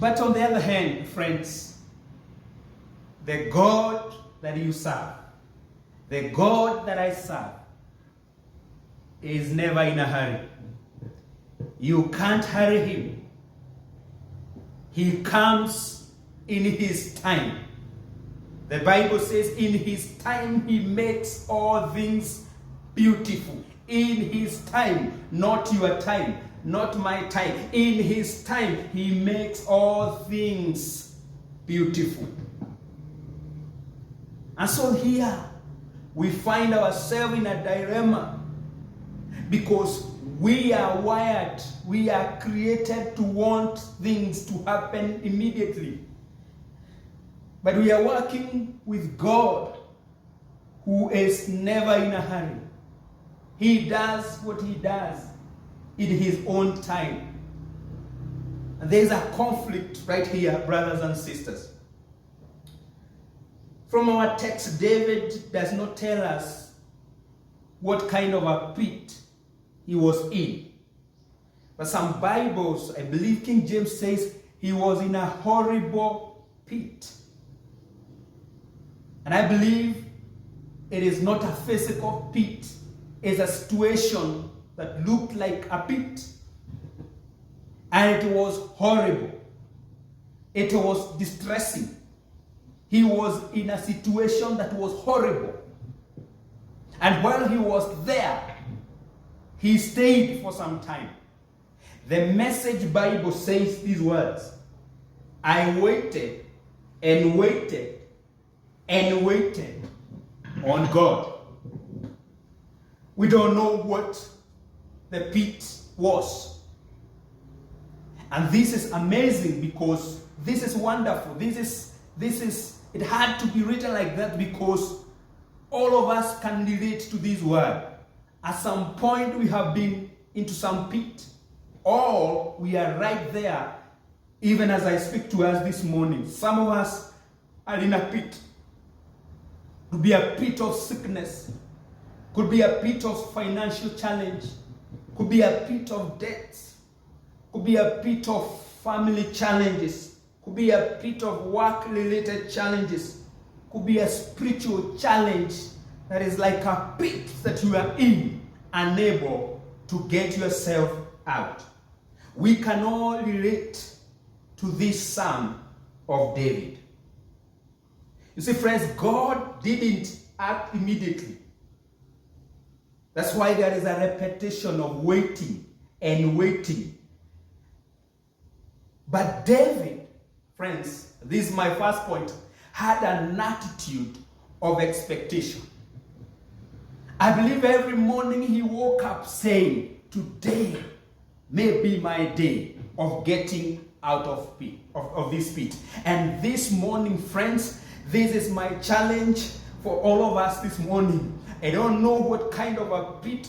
But on the other hand, friends, the God that you serve, the God that I serve, is never in a hurry. You can't hurry him. He comes in his time. The Bible says in his time he makes all things beautiful. In his time, not your time, not my time. In his time he makes all things beautiful. And so here we find ourselves in a dilemma, because we are wired, we are created to want things to happen immediately. But we are working with God, who is never in a hurry. He does what he does in his own time. And there's a conflict right here, brothers and sisters. From our text, David does not tell us what kind of a pit he was in. But some Bibles, I believe King James says, he was in a horrible pit. And I believe it is not a physical pit. It's a situation that looked like a pit. And it was horrible. It was distressing. He was in a situation that was horrible. And while he was there, he stayed for some time. The Message Bible says these words: I waited and waited and waited on God. We don't know what the pit was. And this is amazing, because this is wonderful. It had to be written like that, because all of us can relate to this word. At some point we have been into some pit. Or we are right there, even as I speak to us this morning. Some of us are in a pit. Could be a pit of sickness. Could be a pit of financial challenge. Could be a pit of debts. Could be a pit of family challenges. Could be a pit of work-related challenges. Could be a spiritual challenge that is like a pit that you are in, unable to get yourself out. We can all relate to this Psalm of David. You see, friends, God didn't act immediately. That's why there is a repetition of waiting and waiting. But David, friends, this is my first point, had an attitude of expectation. I believe every morning he woke up saying, today may be my day of getting out of this pit. And this morning, friends, this is my challenge for all of us this morning. I don't know what kind of a pit